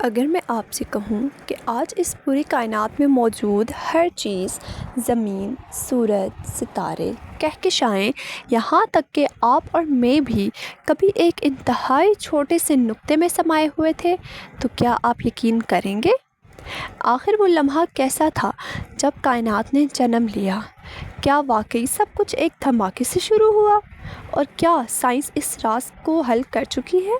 اگر میں آپ سے کہوں کہ آج اس پوری کائنات میں موجود ہر چیز، زمین، سورج، ستارے، کہکشائیں، یہاں تک کہ آپ اور میں بھی کبھی ایک انتہائی چھوٹے سے نقطے میں سمائے ہوئے تھے، تو کیا آپ یقین کریں گے؟ آخر وہ لمحہ کیسا تھا جب کائنات نے جنم لیا؟ کیا واقعی سب کچھ ایک دھماکے سے شروع ہوا؟ اور کیا سائنس اس راز کو حل کر چکی ہے؟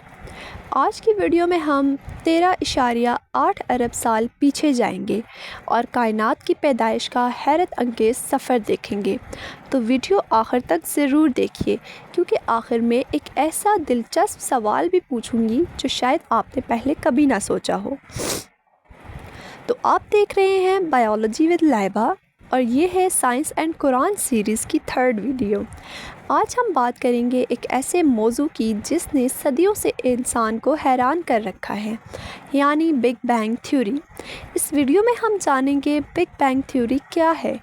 آج کی ویڈیو میں ہم 13.8 ارب سال پیچھے جائیں گے اور کائنات کی پیدائش کا حیرت انگیز سفر دیکھیں گے۔ تو ویڈیو آخر تک ضرور دیکھیے، کیونکہ آخر میں ایک ایسا دلچسپ سوال بھی پوچھوں گی جو شاید آپ نے پہلے کبھی نہ سوچا ہو۔ تو آپ دیکھ رہے ہیں بائیولوجی ود لائبہ، اور یہ ہے سائنس اینڈ قرآن سیریز کی 3rd ویڈیو۔ آج ہم بات کریں گے ایک ایسے موضوع کی جس نے صدیوں سے انسان کو حیران کر رکھا ہے، یعنی بگ بینگ تھیوری۔ اس ویڈیو میں ہم جانیں گے بگ بینگ تھیوری کیا ہے،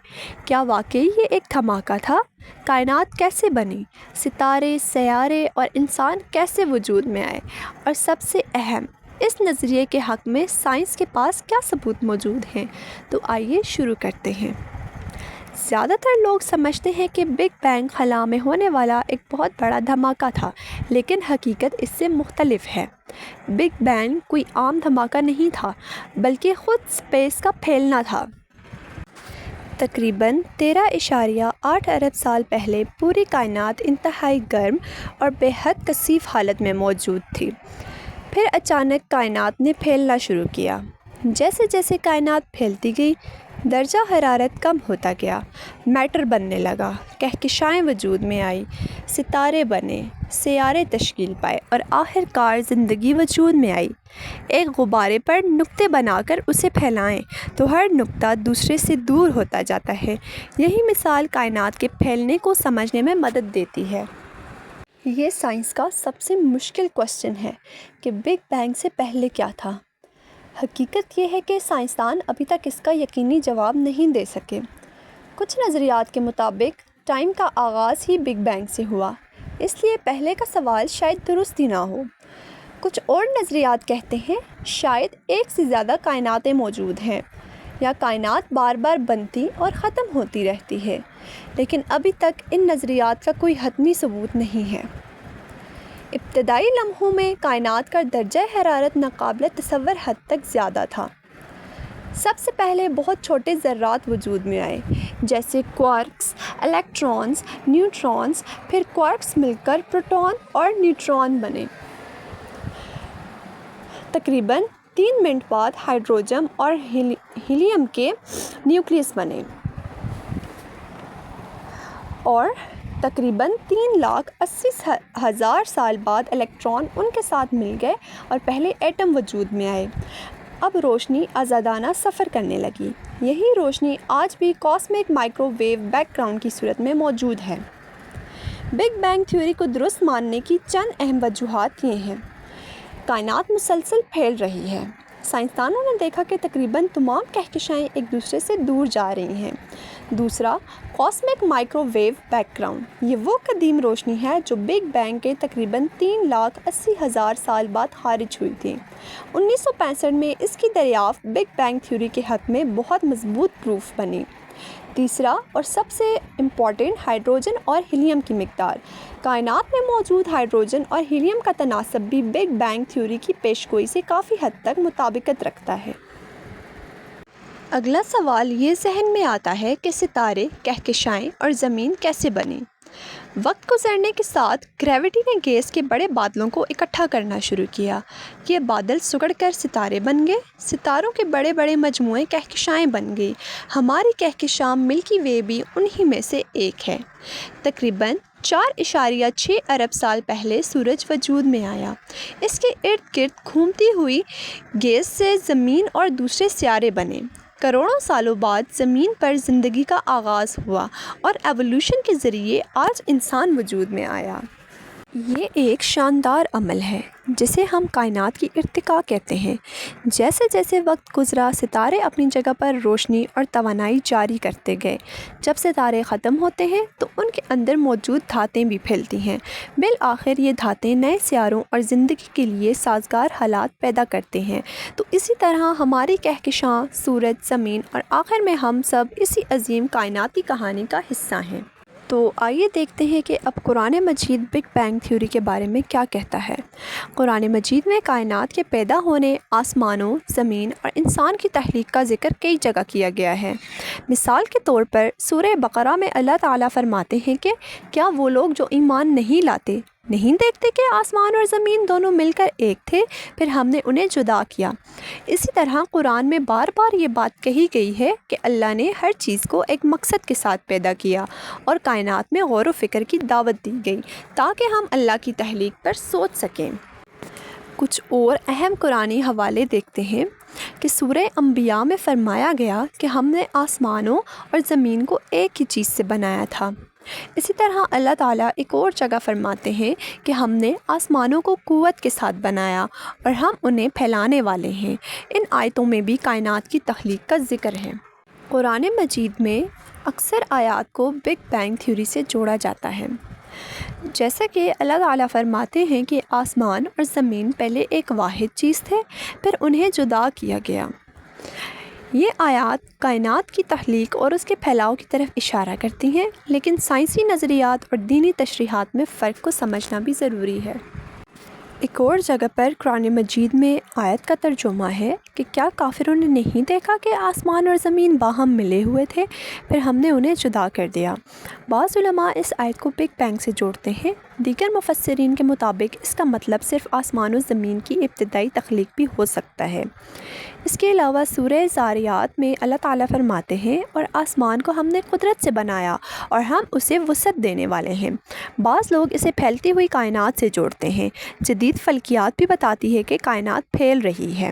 کیا واقعی یہ ایک دھماکہ تھا، کائنات کیسے بنی، ستارے، سیارے اور انسان کیسے وجود میں آئے، اور سب سے اہم، اس نظریے کے حق میں سائنس کے پاس کیا ثبوت موجود ہیں۔ تو آئیے شروع کرتے ہیں۔ زیادہ تر لوگ سمجھتے ہیں کہ بگ بینگ خلا میں ہونے والا ایک بہت بڑا دھماکہ تھا، لیکن حقیقت اس سے مختلف ہے۔ بگ بینگ کوئی عام دھماکہ نہیں تھا، بلکہ خود اسپیس کا پھیلنا تھا۔ تقریباً 13.8 ارب سال پہلے پوری کائنات انتہائی گرم اور بے حد کثیف حالت میں موجود تھی۔ پھر اچانک کائنات نے پھیلنا شروع کیا۔ جیسے جیسے کائنات پھیلتی گئی، درجہ حرارت کم ہوتا گیا، میٹر بننے لگا، کہکشائیں وجود میں آئی، ستارے بنے، سیارے تشکیل پائے، اور آخر کار زندگی وجود میں آئی۔ ایک غبارے پر نقطے بنا کر اسے پھیلائیں تو ہر نقطہ دوسرے سے دور ہوتا جاتا ہے۔ یہی مثال کائنات کے پھیلنے کو سمجھنے میں مدد دیتی ہے۔ یہ سائنس کا سب سے مشکل کوশ্چن ہے کہ بگ بینگ سے پہلے کیا تھا۔ حقیقت یہ ہے کہ سائنسدان ابھی تک اس کا یقینی جواب نہیں دے سکے۔ کچھ نظریات کے مطابق ٹائم کا آغاز ہی بگ بینگ سے ہوا، اس لیے پہلے کا سوال شاید درست ہی نہ ہو۔ کچھ اور نظریات کہتے ہیں شاید ایک سے زیادہ کائناتیں موجود ہیں، یا کائنات بار بار بنتی اور ختم ہوتی رہتی ہے، لیکن ابھی تک ان نظریات کا کوئی حتمی ثبوت نہیں ہے۔ ابتدائی لمحوں میں کائنات کا درجہ حرارت ناقابل تصور حد تک زیادہ تھا۔ سب سے پہلے بہت چھوٹے ذرات وجود میں آئے، جیسے کوارکس، الیکٹرونز، نیوٹرونز، پھر کوارکس مل کر پروٹون اور نیوٹرون بنے۔ تقریباً 3 منٹ بعد ہائیڈروجن اور ہیلیم کے نیوکلیس بنے، اور تقریباً 3,80,000 سال بعد الیکٹران ان کے ساتھ مل گئے اور پہلے ایٹم وجود میں آئے۔ اب روشنی آزادانہ سفر کرنے لگی۔ یہی روشنی آج بھی cosmic microwave background کی صورت میں موجود ہے۔ بگ بینگ تھیوری کو درست ماننے کی چند اہم وجوہات یہ ہیں۔ کائنات مسلسل پھیل رہی ہے۔ سائنسدانوں نے دیکھا کہ تقریباً تمام کہکشائیں ایک دوسرے سے دور جا رہی ہیں۔ دوسرا، cosmic microwave background, یہ وہ قدیم روشنی ہے جو بگ بینگ کے تقریباً 3,80,000 سال بعد خارج ہوئی تھی۔ 1965 میں اس کی دریافت بگ بینگ تھیوری کے حق میں بہت مضبوط پروف بنی۔ تیسرا اور سب سے امپورٹنٹ، ہائیڈروجن اور ہیلیم کی مقدار۔ کائنات میں موجود ہائیڈروجن اور ہیلیم کا تناسب بھی بگ بینگ تھیوری کی پیشگوئی سے کافی حد تک مطابقت رکھتا ہے۔ اگلا سوال یہ ذہن میں آتا ہے کہ ستارے، کہکشائیں اور زمین کیسے بنی؟ وقت گزرنے کے ساتھ گریوٹی نے گیس کے بڑے بادلوں کو اکٹھا کرنا شروع کیا۔ یہ بادل سگڑ کر ستارے بن گئے، ستاروں کے بڑے بڑے مجموعے کہکشائیں بن گئی۔ ہماری کہکشاں ملکی وے بھی انہی میں سے ایک ہے۔ تقریباً 4.6 ارب سال پہلے سورج وجود میں آیا۔ اس کے ارد گرد گھومتی ہوئی گیس سے زمین اور دوسرے سیارے بنے۔ کروڑوں سالوں بعد زمین پر زندگی کا آغاز ہوا اور ایوولوشن کے ذریعے آج انسان وجود میں آیا۔ یہ ایک شاندار عمل ہے جسے ہم کائنات کی ارتقاء کہتے ہیں۔ جیسے جیسے وقت گزرا، ستارے اپنی جگہ پر روشنی اور توانائی جاری کرتے گئے۔ جب ستارے ختم ہوتے ہیں تو ان کے اندر موجود دھاتیں بھی پھیلتی ہیں۔ بالآخر یہ دھاتیں نئے سیاروں اور زندگی کے لیے سازگار حالات پیدا کرتے ہیں۔ تو اسی طرح ہماری کہکشاں، سورج، زمین اور آخر میں ہم سب اسی عظیم کائناتی کہانی کا حصہ ہیں۔ تو آئیے دیکھتے ہیں کہ اب قرآن مجید بگ بینگ تھیوری کے بارے میں کیا کہتا ہے۔ قرآن مجید میں کائنات کے پیدا ہونے، آسمانوں، زمین اور انسان کی تخلیق کا ذکر کئی جگہ کیا گیا ہے۔ مثال کے طور پر سورہ بقرہ میں اللہ تعالیٰ فرماتے ہیں کہ کیا وہ لوگ جو ایمان نہیں لاتے نہیں دیکھتے کہ آسمان اور زمین دونوں مل کر ایک تھے، پھر ہم نے انہیں جدا کیا۔ اسی طرح قرآن میں بار بار یہ بات کہی گئی ہے کہ اللہ نے ہر چیز کو ایک مقصد کے ساتھ پیدا کیا اور کائنات میں غور و فکر کی دعوت دی گئی تاکہ ہم اللہ کی تخلیق پر سوچ سکیں۔ کچھ اور اہم قرآنی حوالے دیکھتے ہیں کہ سورہ انبیاء میں فرمایا گیا کہ ہم نے آسمانوں اور زمین کو ایک ہی چیز سے بنایا تھا۔ اسی طرح اللہ تعالیٰ ایک اور جگہ فرماتے ہیں کہ ہم نے آسمانوں کو قوت کے ساتھ بنایا اور ہم انہیں پھیلانے والے ہیں۔ ان آیتوں میں بھی کائنات کی تخلیق کا ذکر ہے۔ قرآن مجید میں اکثر آیات کو بگ بینگ تھیوری سے جوڑا جاتا ہے، جیسا کہ اللہ تعالیٰ فرماتے ہیں کہ آسمان اور زمین پہلے ایک واحد چیز تھے، پھر انہیں جدا کیا گیا۔ یہ آیات کائنات کی تخلیق اور اس کے پھیلاؤ کی طرف اشارہ کرتی ہیں، لیکن سائنسی نظریات اور دینی تشریحات میں فرق کو سمجھنا بھی ضروری ہے۔ ایک اور جگہ پر قرآن مجید میں آیت کا ترجمہ ہے کہ کیا کافروں نے نہیں دیکھا کہ آسمان اور زمین باہم ملے ہوئے تھے، پھر ہم نے انہیں جدا کر دیا۔ بعض علماء اس آیت کو بگ بینگ سے جوڑتے ہیں۔ دیگر مفسرین کے مطابق اس کا مطلب صرف آسمان و زمین کی ابتدائی تخلیق بھی ہو سکتا ہے۔ اس کے علاوہ سورہ زاریات میں اللہ تعالیٰ فرماتے ہیں اور آسمان کو ہم نے قدرت سے بنایا اور ہم اسے وسعت دینے والے ہیں۔ بعض لوگ اسے پھیلتی ہوئی کائنات سے جوڑتے ہیں۔ جدید فلکیات بھی بتاتی ہے کہ کائنات پھیل رہی ہے۔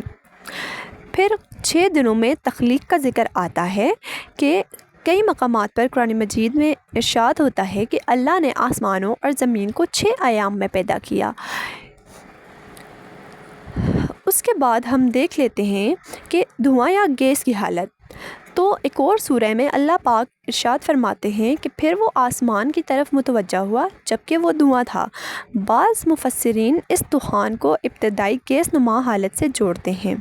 پھر 6 دنوں میں تخلیق کا ذکر آتا ہے کہ کئی مقامات پر قرآن مجید میں ارشاد ہوتا ہے کہ اللہ نے آسمانوں اور زمین کو 6 ایام میں پیدا کیا۔ اس کے بعد ہم دیکھ لیتے ہیں کہ دھواں یا گیس کی حالت۔ تو ایک اور سورہ میں اللہ پاک ارشاد فرماتے ہیں کہ پھر وہ آسمان کی طرف متوجہ ہوا جبکہ وہ دھواں تھا۔ بعض مفسرین اس طوفان کو ابتدائی گیس نما حالت سے جوڑتے ہیں۔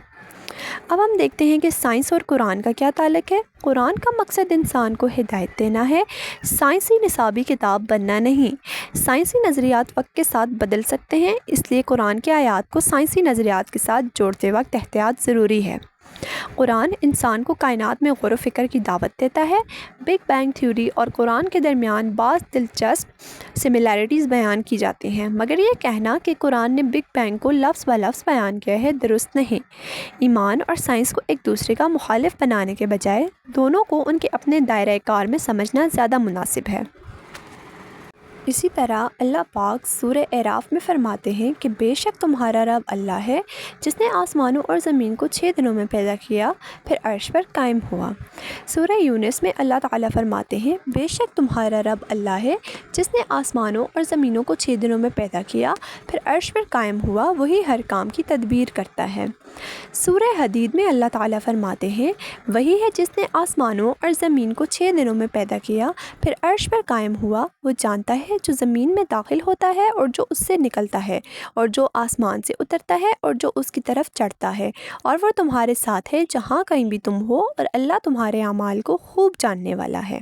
اب ہم دیکھتے ہیں کہ سائنس اور قرآن کا کیا تعلق ہے۔ قرآن کا مقصد انسان کو ہدایت دینا ہے، سائنسی نصابی کتاب بننا نہیں۔ سائنسی نظریات وقت کے ساتھ بدل سکتے ہیں، اس لیے قرآن کے آیات کو سائنسی نظریات کے ساتھ جوڑتے وقت احتیاط ضروری ہے۔ قرآن انسان کو کائنات میں غور و فکر کی دعوت دیتا ہے۔ بگ بینگ تھیوری اور قرآن کے درمیان بعض دلچسپ سملیرٹیز بیان کی جاتی ہیں، مگر یہ کہنا کہ قرآن نے بگ بینگ کو لفظ بہ لفظ بیان کیا ہے درست نہیں۔ ایمان اور سائنس کو ایک دوسرے کا مخالف بنانے کے بجائے دونوں کو ان کے اپنے دائرۂ کار میں سمجھنا زیادہ مناسب ہے۔ اسی طرح اللہ پاک سورہ اعراف میں فرماتے ہیں کہ بے شک تمہارا رب اللہ ہے جس نے آسمانوں اور زمین کو 6 دنوں میں پیدا کیا پھر عرش پر قائم ہوا۔ سورہ یونس میں اللہ تعالیٰ فرماتے ہیں بے شک تمہارا رب اللہ ہے جس نے آسمانوں اور زمینوں کو 6 دنوں میں پیدا کیا پھر عرش پر قائم ہوا، وہی ہر کام کی تدبیر کرتا ہے۔ سورہ حدید میں اللہ تعالیٰ فرماتے ہیں وہی ہے جس نے آسمانوں اور زمین کو 6 دنوں میں پیدا کیا پھر عرش پر قائم ہوا، وہ جانتا ہے جو زمین میں داخل ہوتا ہے اور جو اس سے نکلتا ہے، اور جو آسمان سے اترتا ہے اور جو اس کی طرف چڑھتا ہے، اور وہ تمہارے ساتھ ہے جہاں کہیں بھی تم ہو، اور اللہ تمہارے اعمال کو خوب جاننے والا ہے۔